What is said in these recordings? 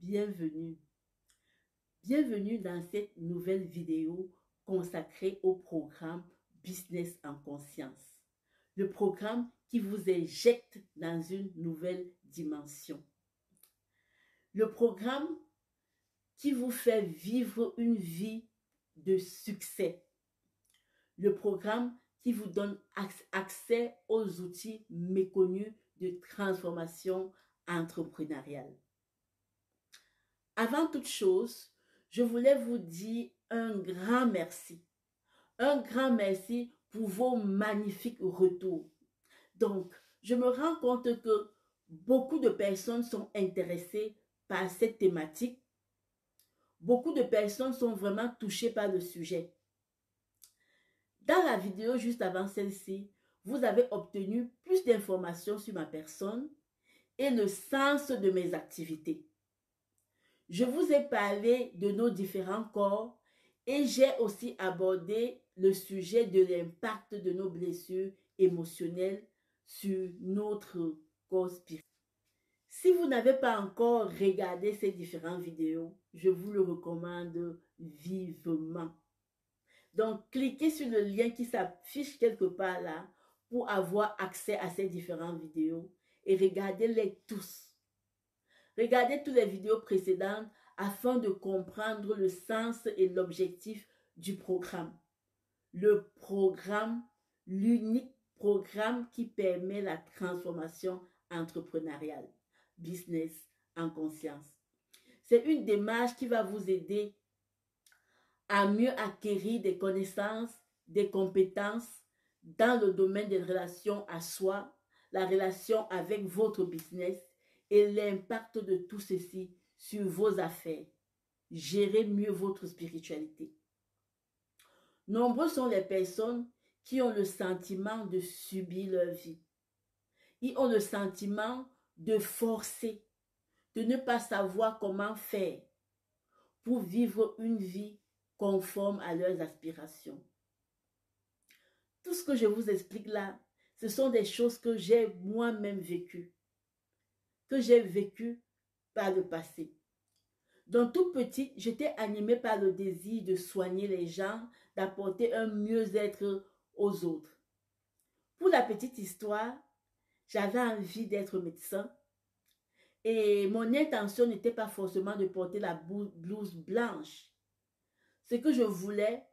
bienvenue. Bienvenue dans cette nouvelle vidéo consacrée au programme Business en conscience. Le programme qui vous éjecte dans une nouvelle dimension. Le programme qui vous fait vivre une vie de succès. Le programme qui vous donne accès aux outils méconnus de transformation entrepreneuriale. Avant toute chose, je voulais vous dire un grand merci. Un grand merci pour vos magnifiques retours. Donc, je me rends compte que beaucoup de personnes sont intéressées par cette thématique. Beaucoup de personnes sont vraiment touchées par le sujet. Dans la vidéo juste avant celle-ci, vous avez obtenu plus d'informations sur ma personne et le sens de mes activités. Je vous ai parlé de nos différents corps et j'ai aussi abordé le sujet de l'impact de nos blessures émotionnelles sur notre corps spirituel. Si vous n'avez pas encore regardé ces différentes vidéos, je vous le recommande vivement. Donc, cliquez sur le lien qui s'affiche quelque part là pour avoir accès à ces différentes vidéos et regardez-les tous. Regardez toutes les vidéos précédentes afin de comprendre le sens et l'objectif du programme. Le programme, l'unique programme qui permet la transformation entrepreneuriale, business en conscience. C'est une démarche qui va vous aider à mieux acquérir des connaissances, des compétences dans le domaine des relations à soi, la relation avec votre business et l'impact de tout ceci sur vos affaires. Gérez mieux votre spiritualité. Nombreux sont les personnes qui ont le sentiment de subir leur vie. Ils ont le sentiment de forcer, de ne pas savoir comment faire pour vivre une vie conforme à leurs aspirations. Tout ce que je vous explique là, ce sont des choses que j'ai moi-même vécues, que j'ai vécues par le passé. Donc tout petit, j'étais animée par le désir de soigner les gens, d'apporter un mieux-être aux autres. Pour la petite histoire, j'avais envie d'être médecin et mon intention n'était pas forcément de porter la blouse blanche. Ce que je voulais,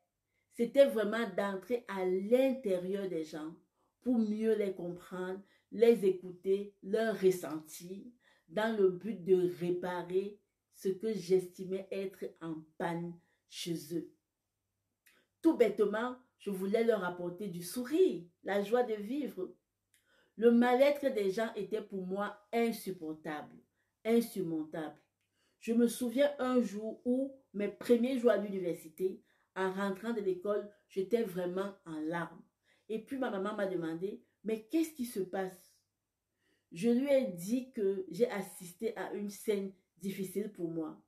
c'était vraiment d'entrer à l'intérieur des gens pour mieux les comprendre, les écouter, leur ressentir, dans le but de réparer ce que j'estimais être en panne chez eux. Tout bêtement, je voulais leur apporter du sourire, la joie de vivre. Le mal-être des gens était pour moi insupportable, insurmontable. Je me souviens un jour où, mes premiers jours à l'université, en rentrant de l'école, j'étais vraiment en larmes. Et puis ma maman m'a demandé, mais qu'est-ce qui se passe? Je lui ai dit que j'ai assisté à une scène difficile pour moi.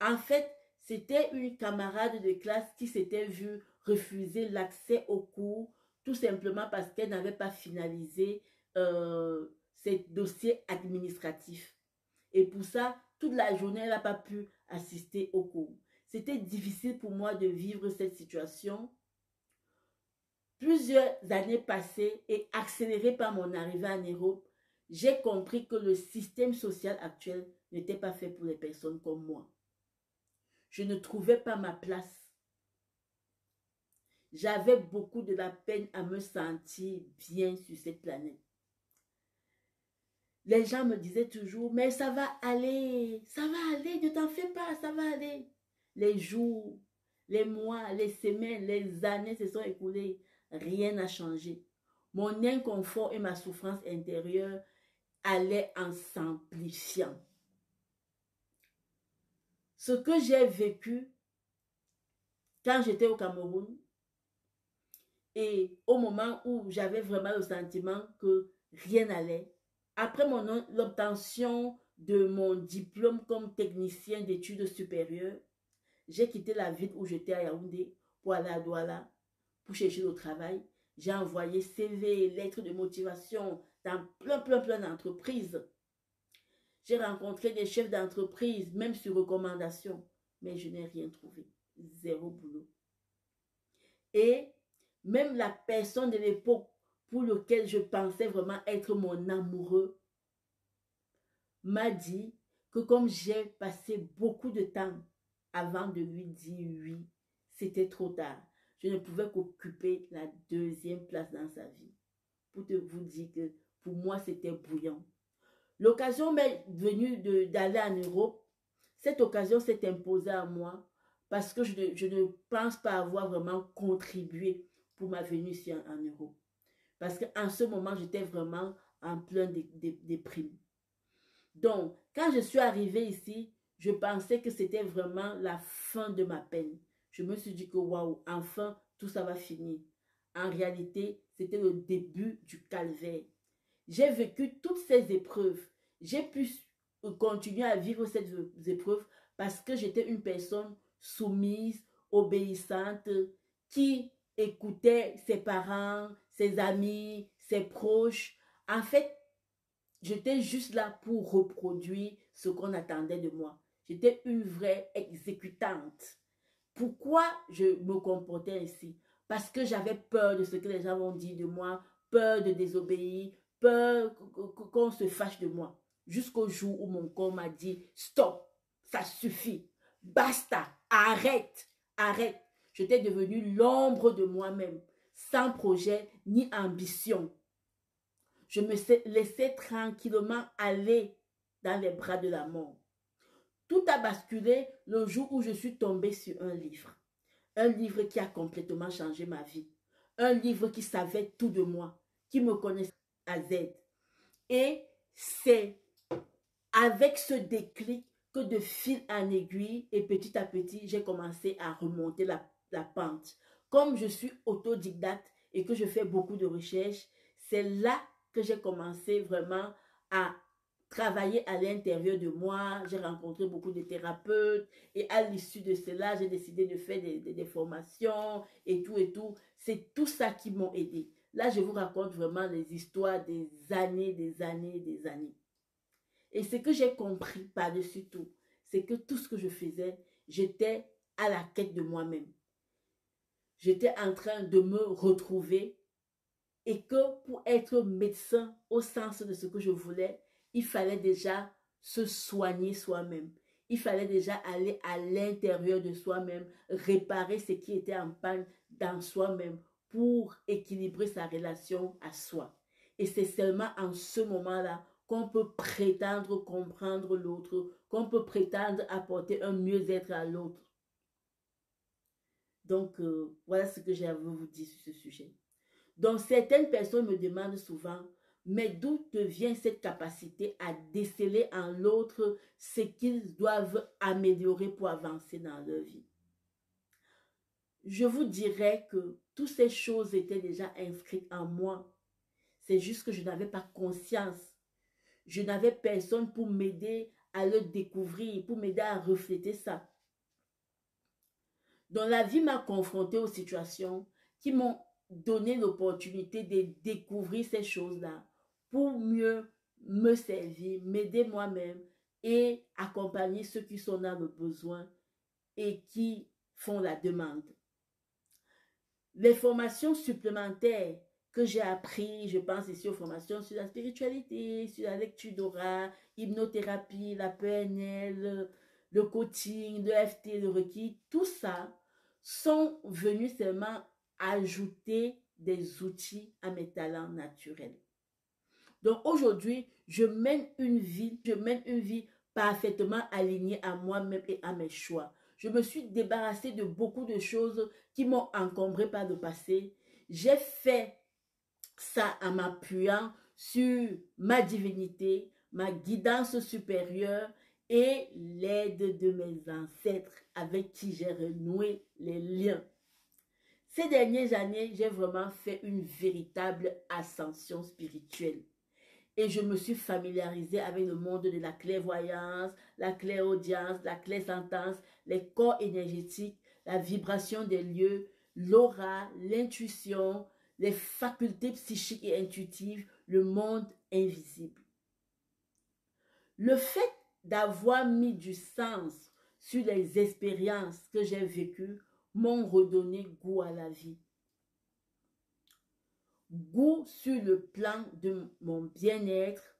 En fait, c'était une camarade de classe qui s'était vue refuser l'accès au cours tout simplement parce qu'elle n'avait pas finalisé ses dossiers administratifs. Et pour ça, toute la journée, elle n'a pas pu assister au cours. C'était difficile pour moi de vivre cette situation. Plusieurs années passées et accélérées par mon arrivée en Europe, j'ai compris que le système social actuel n'était pas fait pour les personnes comme moi. Je ne trouvais pas ma place. J'avais beaucoup de la peine à me sentir bien sur cette planète. Les gens me disaient toujours, mais ça va aller, ne t'en fais pas, ça va aller. Les jours, les mois, les semaines, les années se sont écoulées, rien n'a changé. Mon inconfort et ma souffrance intérieure allaient en s'amplifiant. Ce que j'ai vécu quand j'étais au Cameroun et au moment où j'avais vraiment le sentiment que rien n'allait, après l'obtention de mon diplôme comme technicien d'études supérieures, j'ai quitté la ville où j'étais à Yaoundé pour aller à Douala pour chercher le travail. J'ai envoyé CV, lettres de motivation dans plein d'entreprises. J'ai rencontré des chefs d'entreprise, même sur recommandation. Mais je n'ai rien trouvé. Zéro boulot. Et même la personne de l'époque pour laquelle je pensais vraiment être mon amoureux m'a dit que comme j'ai passé beaucoup de temps avant de lui dire oui, c'était trop tard. Je ne pouvais qu'occuper la deuxième place dans sa vie. Pour te vous dire que pour moi, c'était bouillant. L'occasion m'est venue d'aller en Europe. Cette occasion s'est imposée à moi parce que je ne pense pas avoir vraiment contribué pour ma venue ici en Europe. Parce qu'en ce moment, j'étais vraiment en plein déprime. Donc, quand je suis arrivée ici, je pensais que c'était vraiment la fin de ma peine. Je me suis dit que waouh, enfin, tout ça va finir. En réalité, c'était le début du calvaire. J'ai vécu toutes ces épreuves. J'ai pu continuer à vivre ces épreuves parce que j'étais une personne soumise, obéissante, qui écoutait ses parents, ses amis, ses proches. En fait, j'étais juste là pour reproduire ce qu'on attendait de moi. J'étais une vraie exécutante. Pourquoi je me comportais ainsi? Parce que j'avais peur de ce que les gens vont dire de moi, peur de désobéir, peur qu'on se fâche de moi. Jusqu'au jour où mon corps m'a dit, stop, ça suffit, basta, arrête, arrête. J'étais devenue l'ombre de moi-même, sans projet ni ambition. Je me laissais tranquillement aller dans les bras de la mort. Tout a basculé le jour où je suis tombée sur un livre. Un livre qui a complètement changé ma vie. Un livre qui savait tout de moi, qui me connaissait à Z. Et c'est avec ce déclic que de fil en aiguille et petit à petit, j'ai commencé à remonter la pente. Comme je suis autodidacte et que je fais beaucoup de recherches, c'est là que j'ai commencé vraiment à travailler à l'intérieur de moi. J'ai rencontré beaucoup de thérapeutes et à l'issue de cela, j'ai décidé de faire des formations et tout et tout. C'est tout ça qui m'ont aidé. Là, je vous raconte vraiment les histoires des années, des années, des années. Et ce que j'ai compris par-dessus tout, c'est que tout ce que je faisais, j'étais à la quête de moi-même. J'étais en train de me retrouver et que pour être médecin au sens de ce que je voulais, il fallait déjà se soigner soi-même. Il fallait déjà aller à l'intérieur de soi-même, réparer ce qui était en panne dans soi-même pour équilibrer sa relation à soi. Et c'est seulement en ce moment-là qu'on peut prétendre comprendre l'autre, qu'on peut prétendre apporter un mieux-être à l'autre. Donc, voilà ce que j'ai à vous dire sur ce sujet. Donc, certaines personnes me demandent souvent, mais d'où te vient cette capacité à déceler en l'autre ce qu'ils doivent améliorer pour avancer dans leur vie? Je vous dirais que toutes ces choses étaient déjà inscrites en moi. C'est juste que je n'avais pas conscience. Je n'avais personne pour m'aider à le découvrir, pour m'aider à refléter ça. Donc, la vie m'a confrontée aux situations qui m'ont donné l'opportunité de découvrir ces choses-là pour mieux me servir, m'aider moi-même et accompagner ceux qui sont dans le besoin et qui font la demande. Les formations supplémentaires que j'ai appris, je pense ici aux formations sur la spiritualité, sur la lecture d'aura, hypnothérapie, la PNL, le coaching, le FT, le reiki, tout ça sont venus seulement ajouter des outils à mes talents naturels. Donc aujourd'hui, je mène une vie parfaitement alignée à moi-même et à mes choix. Je me suis débarrassée de beaucoup de choses qui m'ont encombré par le passé. J'ai fait ça en m'appuyant sur ma divinité, ma guidance supérieure et l'aide de mes ancêtres avec qui j'ai renoué les liens. Ces dernières années, j'ai vraiment fait une véritable ascension spirituelle. Et je me suis familiarisée avec le monde de la clairvoyance, la clairaudience, la clairsentence, les corps énergétiques, la vibration des lieux, l'aura, l'intuition, les facultés psychiques et intuitives, le monde invisible. Le fait d'avoir mis du sens sur les expériences que j'ai vécues m'ont redonné goût à la vie. Goût sur le plan de mon bien-être,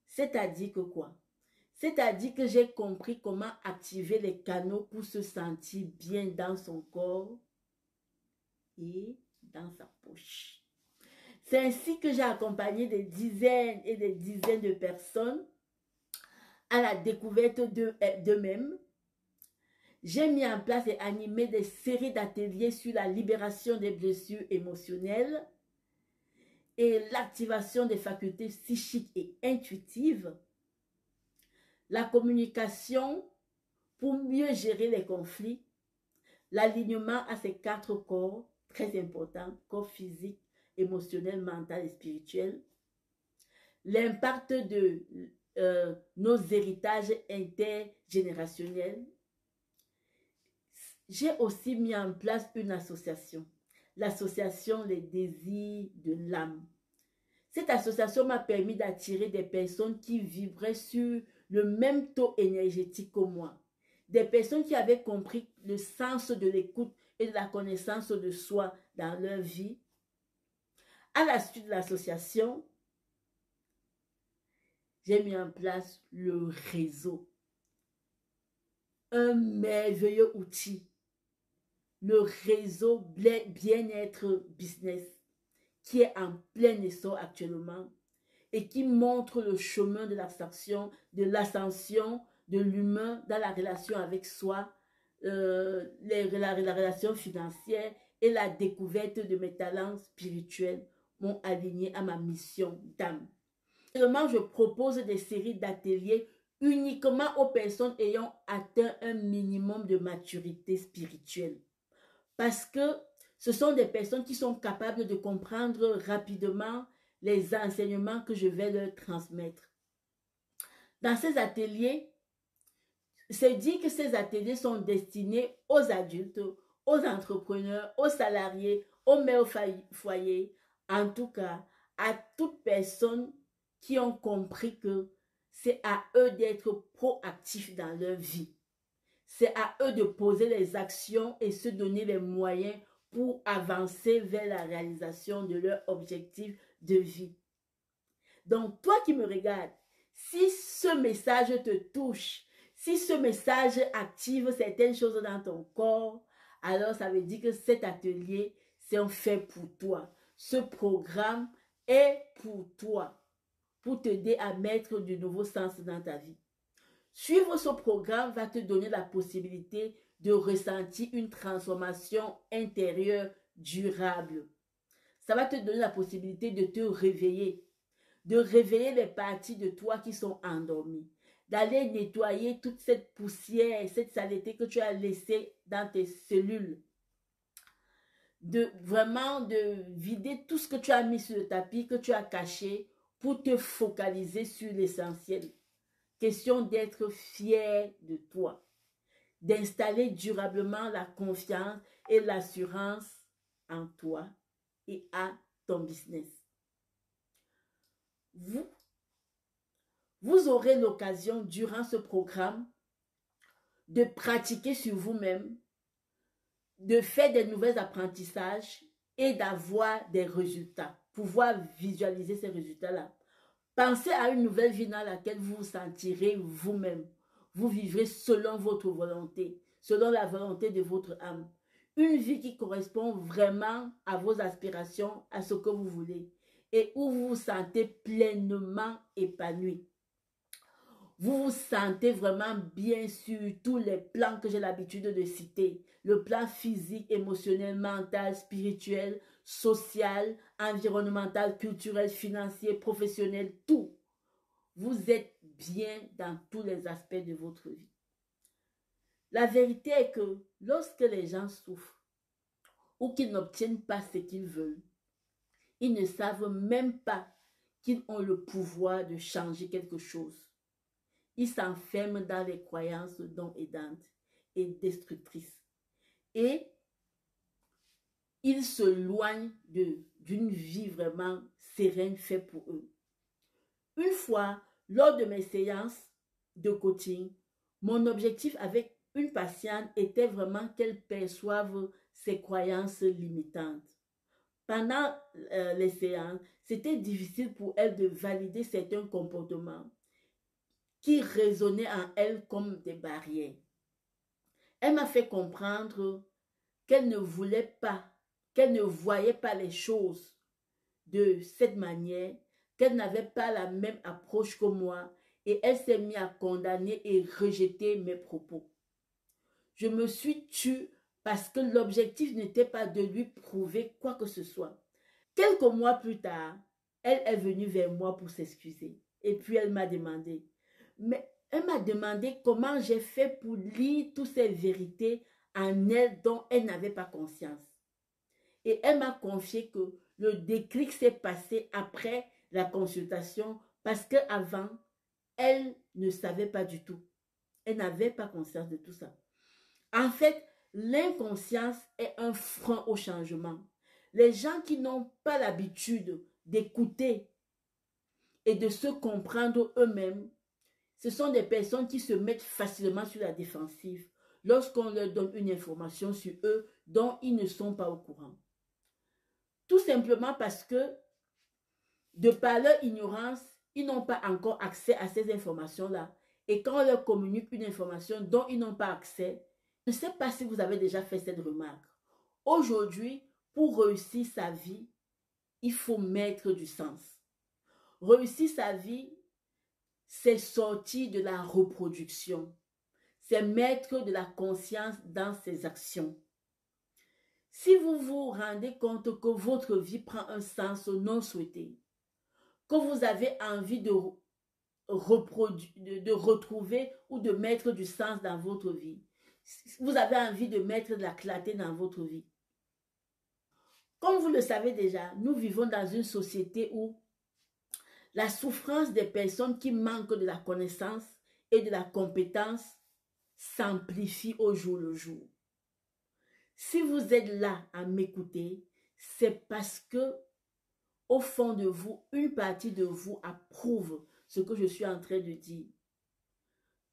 c'est-à-dire que quoi? C'est-à-dire que j'ai compris comment activer les canaux pour se sentir bien dans son corps et dans sa poche. C'est ainsi que j'ai accompagné des dizaines et des dizaines de personnes à la découverte d'eux-mêmes. J'ai mis en place et animé des séries d'ateliers sur la libération des blessures émotionnelles et l'activation des facultés psychiques et intuitives, la communication pour mieux gérer les conflits, l'alignement à ces 4 corps, très importants, corps physique, émotionnel, mental et spirituel, l'impact de nos héritages intergénérationnels. J'ai aussi mis en place une association, l'association Les Désirs de l'âme. Cette association m'a permis d'attirer des personnes qui vivraient sur le même taux énergétique que moi. Des personnes qui avaient compris le sens de l'écoute et de la connaissance de soi dans leur vie. À la suite de l'association, j'ai mis en place le réseau. Un merveilleux outil. Le réseau bien-être business qui est en plein essor actuellement et qui montre le chemin de l'ascension, de l'humain dans la relation avec soi, la relation financière et la découverte de mes talents spirituels m'ont aligné à ma mission d'âme. Actuellement, je propose des séries d'ateliers uniquement aux personnes ayant atteint un minimum de maturité spirituelle. Parce que ce sont des personnes qui sont capables de comprendre rapidement les enseignements que je vais leur transmettre. Dans ces ateliers, c'est dit que ces ateliers sont destinés aux adultes, aux entrepreneurs, aux salariés, aux mères au foyer, en tout cas à toute personne qui ont compris que c'est à eux d'être proactifs dans leur vie. C'est à eux de poser les actions et se donner les moyens pour avancer vers la réalisation de leur objectif de vie. Donc, toi qui me regardes, si ce message te touche, si ce message active certaines choses dans ton corps, alors ça veut dire que cet atelier, c'est un fait pour toi. Ce programme est pour toi, pour t'aider à mettre du nouveau sens dans ta vie. Suivre ce programme va te donner la possibilité de ressentir une transformation intérieure durable. Ça va te donner la possibilité de te réveiller, de réveiller les parties de toi qui sont endormies, d'aller nettoyer toute cette poussière, cette saleté que tu as laissée dans tes cellules, de vider tout ce que tu as mis sur le tapis, que tu as caché, pour te focaliser sur l'essentiel. Question d'être fier de toi, d'installer durablement la confiance et l'assurance en toi et à ton business. Vous aurez l'occasion durant ce programme de pratiquer sur vous-même, de faire des nouveaux apprentissages et d'avoir des résultats, pouvoir visualiser ces résultats-là. Pensez à une nouvelle vie dans laquelle vous vous sentirez vous-même. Vous vivrez selon votre volonté, selon la volonté de votre âme. Une vie qui correspond vraiment à vos aspirations, à ce que vous voulez et où vous vous sentez pleinement épanoui. Vous vous sentez vraiment bien sur tous les plans que j'ai l'habitude de citer. Le plan physique, émotionnel, mental, spirituel, social, environnemental, culturel, financier, professionnel, tout. Vous êtes bien dans tous les aspects de votre vie. La vérité est que lorsque les gens souffrent ou qu'ils n'obtiennent pas ce qu'ils veulent, ils ne savent même pas qu'ils ont le pouvoir de changer quelque chose. Ils s'enferment dans les croyances non aidantes et destructrices. Et ils se loignent d'une vie vraiment sereine faite pour eux. Une fois, lors de mes séances, de coaching, mon objectif avec une patiente était vraiment qu'elle perçoive ses croyances limitantes. Pendant les séances, c'était difficile pour elle de valider certains comportements qui résonnaient en elle comme des barrières. Elle m'a fait comprendre qu'elle ne voulait pas, qu'elle ne voyait pas les choses de cette manière, qu'elle n'avait pas la même approche que moi et elle s'est mise à condamner et rejeter mes propos. Je me suis tue parce que l'objectif n'était pas de lui prouver quoi que ce soit. Quelques mois plus tard, elle est venue vers moi pour s'excuser. Et puis elle m'a demandé, comment j'ai fait pour lire toutes ces vérités en elle dont elle n'avait pas conscience. Et elle m'a confié que le déclic s'est passé après la consultation parce qu'avant, elle ne savait pas du tout. Elle n'avait pas conscience de tout ça. En fait, l'inconscience est un frein au changement. Les gens qui n'ont pas l'habitude d'écouter et de se comprendre eux-mêmes, ce sont des personnes qui se mettent facilement sur la défensive lorsqu'on leur donne une information sur eux dont ils ne sont pas au courant. Tout simplement parce que, de par leur ignorance, ils n'ont pas encore accès à ces informations-là. Et quand on leur communique une information dont ils n'ont pas accès, je ne sais pas si vous avez déjà fait cette remarque. Aujourd'hui, pour réussir sa vie, il faut mettre du sens. Réussir sa vie, c'est sortir de la reproduction. C'est mettre de la conscience dans ses actions. Si vous vous rendez compte que votre vie prend un sens non souhaité, que vous avez envie de retrouver ou de mettre du sens dans votre vie, vous avez envie de mettre de la clarté dans votre vie. Comme vous le savez déjà, nous vivons dans une société où la souffrance des personnes qui manquent de la connaissance et de la compétence s'amplifie au jour le jour. Si vous êtes là à m'écouter, c'est parce que au fond de vous, une partie de vous approuve ce que je suis en train de dire,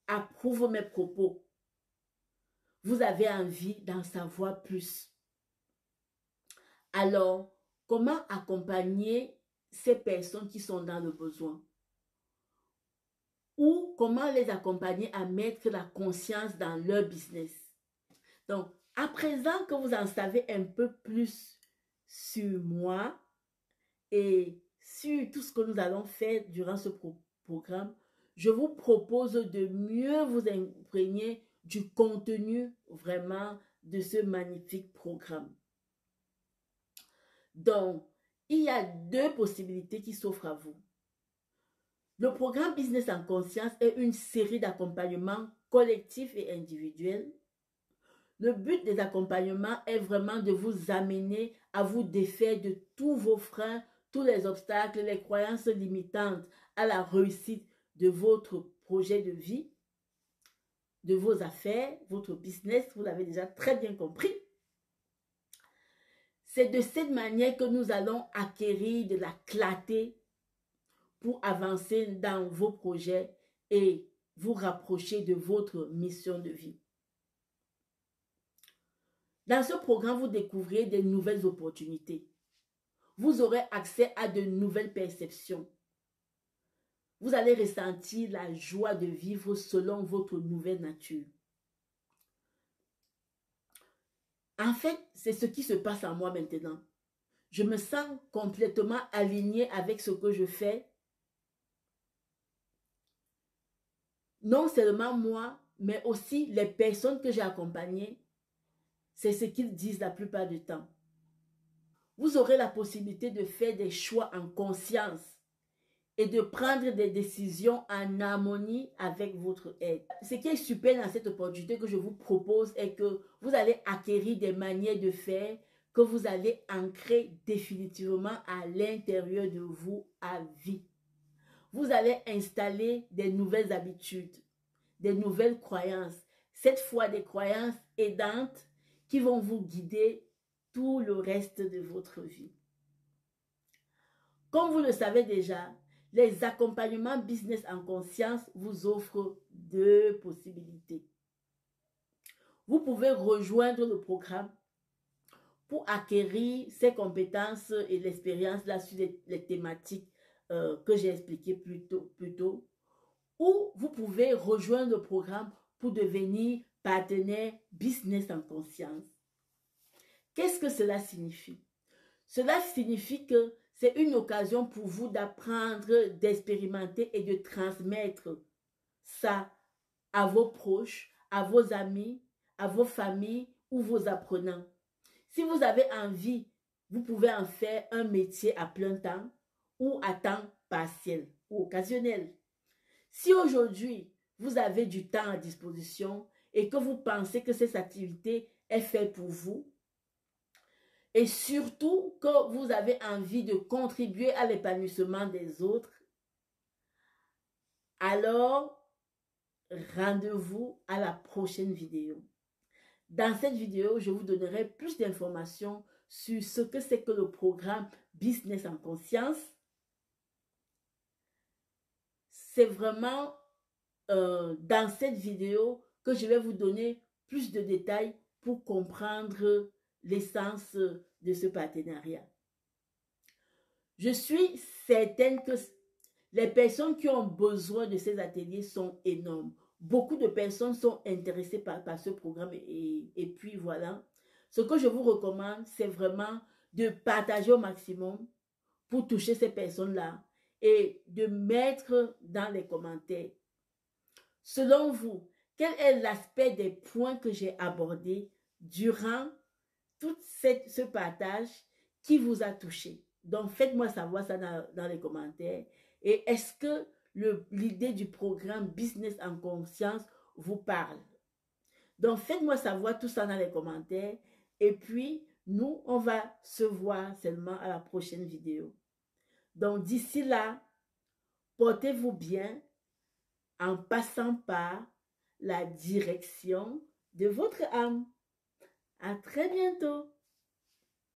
approuve mes propos. Vous avez envie d'en savoir plus. Alors, comment accompagner ces personnes qui sont dans le besoin? Ou comment les accompagner à mettre la conscience dans leur business? Donc, à présent que vous en savez un peu plus sur moi et sur tout ce que nous allons faire durant ce programme, je vous propose de mieux vous imprégner du contenu vraiment de ce magnifique programme. Donc, il y a deux possibilités qui s'offrent à vous. Le programme Business en Conscience est une série d'accompagnements collectifs et individuels. Le but des accompagnements est vraiment de vous amener à vous défaire de tous vos freins, tous les obstacles, les croyances limitantes à la réussite de votre projet de vie, de vos affaires, votre business, vous l'avez déjà très bien compris. C'est de cette manière que nous allons acquérir de la clarté pour avancer dans vos projets et vous rapprocher de votre mission de vie. Dans ce programme, vous découvrirez des nouvelles opportunités. Vous aurez accès à de nouvelles perceptions. Vous allez ressentir la joie de vivre selon votre nouvelle nature. En fait, c'est ce qui se passe en moi maintenant. Je me sens complètement alignée avec ce que je fais. Non seulement moi, mais aussi les personnes que j'ai accompagnées. C'est ce qu'ils disent la plupart du temps. Vous aurez la possibilité de faire des choix en conscience et de prendre des décisions en harmonie avec votre aide. Ce qui est super dans cette opportunité que je vous propose est que vous allez acquérir des manières de faire que vous allez ancrer définitivement à l'intérieur de vous à vie. Vous allez installer des nouvelles habitudes, des nouvelles croyances, cette fois des croyances aidantes qui vont vous guider tout le reste de votre vie. Comme vous le savez déjà, les accompagnements business en conscience vous offrent deux possibilités. Vous pouvez rejoindre le programme pour acquérir ces compétences et l'expérience là sur les thématiques que j'ai expliquées plus tôt. Ou vous pouvez rejoindre le programme pour devenir partenaire business en conscience. Qu'est-ce que cela signifie? Cela signifie que c'est une occasion pour vous d'apprendre, d'expérimenter et de transmettre ça à vos proches, à vos amis, à vos familles ou vos apprenants. Si vous avez envie, vous pouvez en faire un métier à plein temps ou à temps partiel ou occasionnel. Si aujourd'hui, vous avez du temps à disposition et que vous pensez que cette activité est faite pour vous, et surtout que vous avez envie de contribuer à l'épanouissement des autres, alors rendez-vous à la prochaine vidéo. Dans cette vidéo, je vous donnerai plus d'informations sur ce que c'est que le programme Business en Conscience. C'est vraiment dans cette vidéo que je vais vous donner plus de détails pour comprendre l'essence de ce partenariat. Je suis certaine que les personnes qui ont besoin de ces ateliers sont énormes. Beaucoup de personnes sont intéressées par ce programme et puis voilà. Ce que je vous recommande, c'est vraiment de partager au maximum pour toucher ces personnes-là et de mettre dans les commentaires. Selon vous, quel est l'aspect des points que j'ai abordés durant tout ce partage qui vous a touché? Donc, faites-moi savoir ça dans les commentaires. Et est-ce que l'idée du programme Business en Conscience vous parle? Donc, faites-moi savoir tout ça dans les commentaires. Et puis, nous, on va se voir seulement à la prochaine vidéo. Donc, d'ici là, portez-vous bien en passant par la direction de votre âme. À très bientôt.